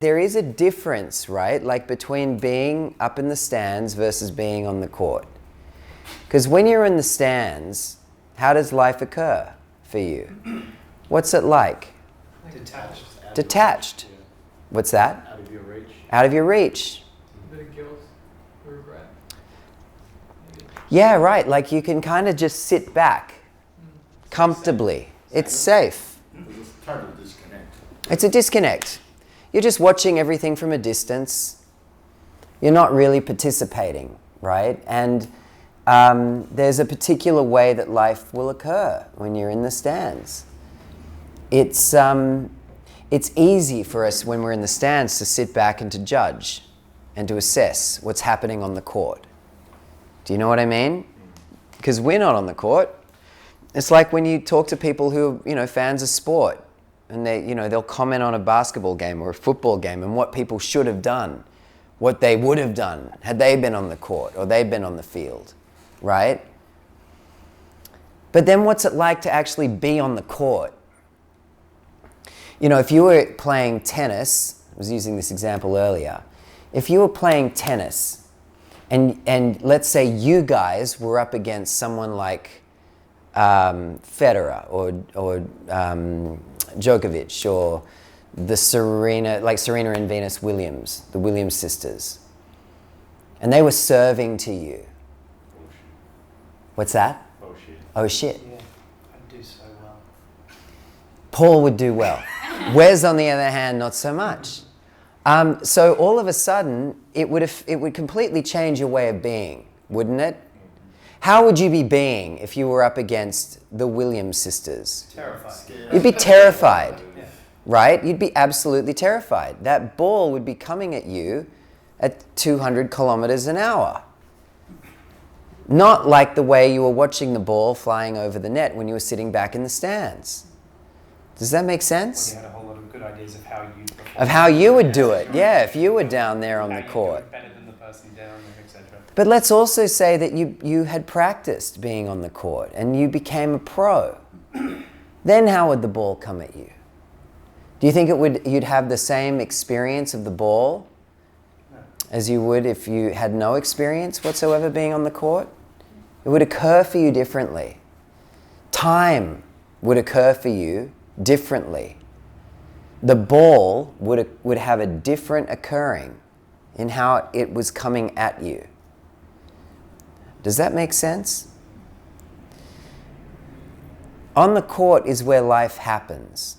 There is a difference, right? Like between being up in the stands versus being on the court. Because when you're in the stands, how does life occur for you? What's it like? Detached. Detached. What's that? Out of your reach. Out of your reach. A bit of guilt, regret. Maybe. Yeah, right. Like you can kind of just sit back comfortably. It's safe. It's a total disconnect. It's a disconnect. You're just watching everything from a distance. You're not really participating, right? And there's a particular way that life will occur when you're in the stands. It's easy for us when we're in the stands to sit back and to judge and to assess what's happening on the court. Do you know what I mean? Because we're not on the court. It's like when you talk to people who are, fans of sport, and they'll comment on a basketball game or a football game and what people should have done, what they would have done had they been on the court or they'd been on the field, right? But then what's it like to actually be on the court? If you were playing tennis, I was using this example earlier, if you were playing tennis and let's say you guys were up against someone like Federer or Djokovic or Serena and Venus Williams, the Williams sisters, and they were serving to you. What's that? Oh shit. Oh shit. Yeah, I'd do so well. Paul would do well. Wes, on the other hand, not so much. So all of a sudden, it would completely change your way of being, wouldn't it? How would you be being if you were up against the Williams sisters? Terrified. You'd be terrified, Yeah. right? You'd be absolutely terrified. That ball would be coming at you at 200 kilometers an hour. Not like the way you were watching the ball flying over the net when you were sitting back in the stands. Does that make sense? Well, you had a whole lot of good ideas of how you'd perform. Of how you would do it, yeah, if you were down there on the court. Better than the person down there, etc. But let's also say that you had practiced being on the court and you became a pro. Then how would the ball come at you? Do you think you'd have the same experience of the ball as you would if you had no experience whatsoever being on the court? It would occur for you differently. Time would occur for you differently. The ball would have a different occurring in how it was coming at you. Does that make sense? On the court is where life happens.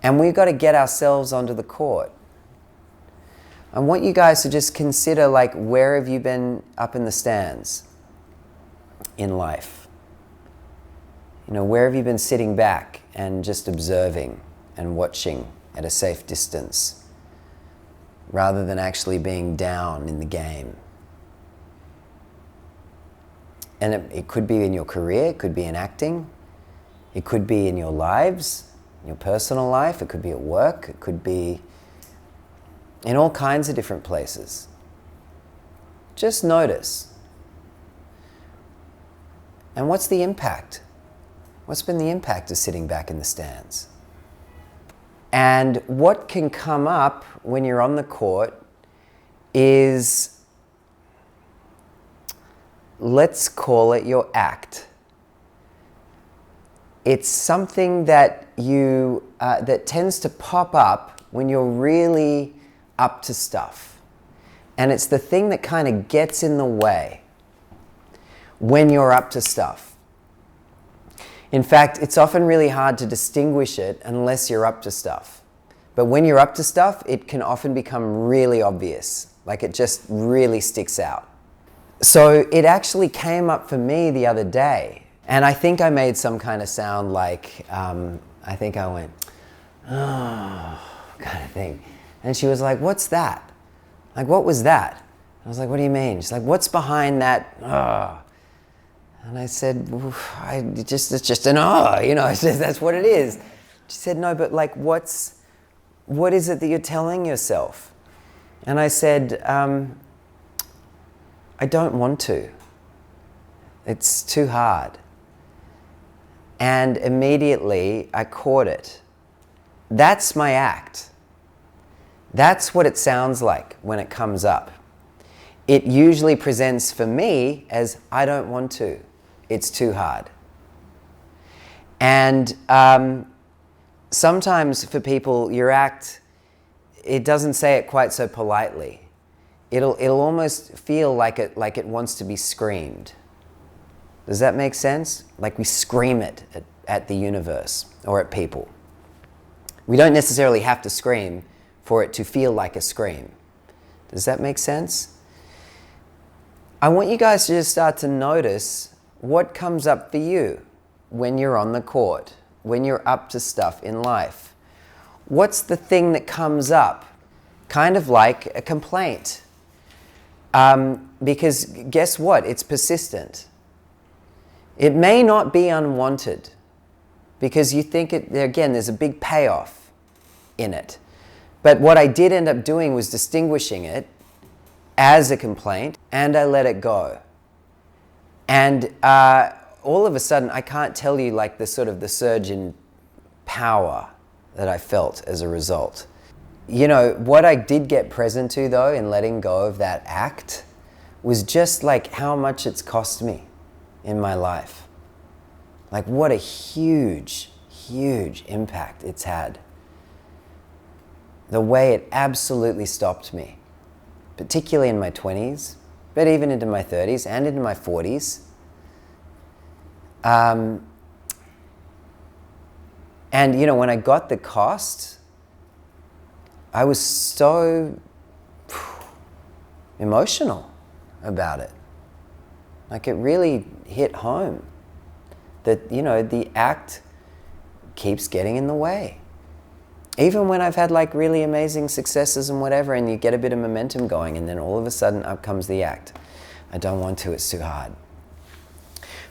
And we've got to get ourselves onto the court. I want you guys to just consider, where have you been up in the stands in life? Where have you been sitting back and just observing and watching at a safe distance rather than actually being down in the game? And it could be in your career, it could be in acting, it could be in your lives, in your personal life, it could be at work, it could be in all kinds of different places. Just notice. And what's the impact? What's been the impact of sitting back in the stands? And what can come up when you're on the court is, let's call it your act. It's something that that tends to pop up when you're really up to stuff. And it's the thing that kind of gets in the way when you're up to stuff. In fact, it's often really hard to distinguish it unless you're up to stuff. But when you're up to stuff, it can often become really obvious. It just really sticks out. So it actually came up for me the other day. And I think I made some kind of sound I think I went, oh, kind of thing. And she was like, what's that? What was that? I was like, what do you mean? She's like, what's behind that? Oh. And I said, it's just an I said, that's what it is. She said, no, but what is it that you're telling yourself? And I said, I don't want to. It's too hard. And immediately I caught it. That's my act. That's what it sounds like when it comes up. It usually presents for me as, I don't want to. It's too hard. And sometimes for people, your act, it doesn't say it quite so politely. It'll almost feel like it wants to be screamed. Does that make sense? Like we scream it at the universe or at people. We don't necessarily have to scream for it to feel like a scream. Does that make sense? I want you guys to just start to notice what comes up for you when you're on the court, when you're up to stuff in life. What's the thing that comes up? Kind of like a complaint. Because guess what? It's persistent. It may not be unwanted because you think again, there's a big payoff in it. But what I did end up doing was distinguishing it as a complaint, and I let it go. And all of a sudden, I can't tell you like the surge in power that I felt as a result. You know, what I did get present to though in letting go of that act was just like how much it's cost me in my life. Like what a huge, huge impact it's had. The way it absolutely stopped me, particularly in my 20s, but even into my 30s and into my 40s. And you know, when I got the cost, I was so emotional about it. Like it really hit home that, you know, the act keeps getting in the way. Even when I've had like really amazing successes and whatever, and you get a bit of momentum going, and then all of a sudden up comes the act. I don't want to, it's too hard.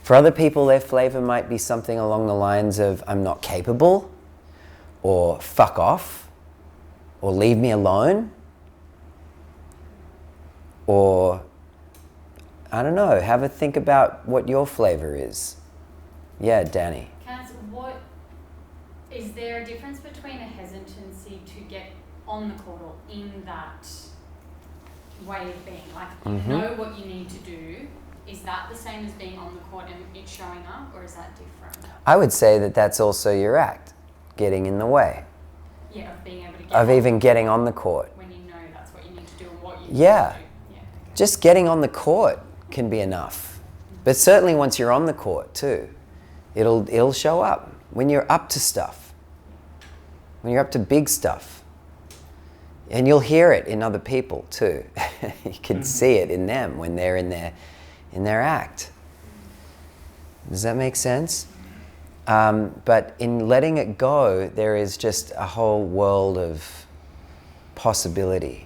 For other people, their flavor might be something along the lines of, I'm not capable, or fuck off, or leave me alone, or, I don't know, have a think about what your flavor is. Yeah, Danny. What is there a difference between a hesitancy to get on the court or in that way of being? Like, you know what you need to do. Is that the same as being on the court and it showing up, or is that different? I would say that that's also your act, getting in the way. Yeah, of being able to get of even getting on the court. when you know that's what you need to do and what you Yeah. need to do. Yeah. Okay. Just getting on the court can be enough. But certainly once you're on the court too, it'll show up when you're up to stuff. When you're up to big stuff. And you'll hear it in other people too. You can see it in them when they're in their act. Does that make sense? But in letting it go, there is just a whole world of possibility.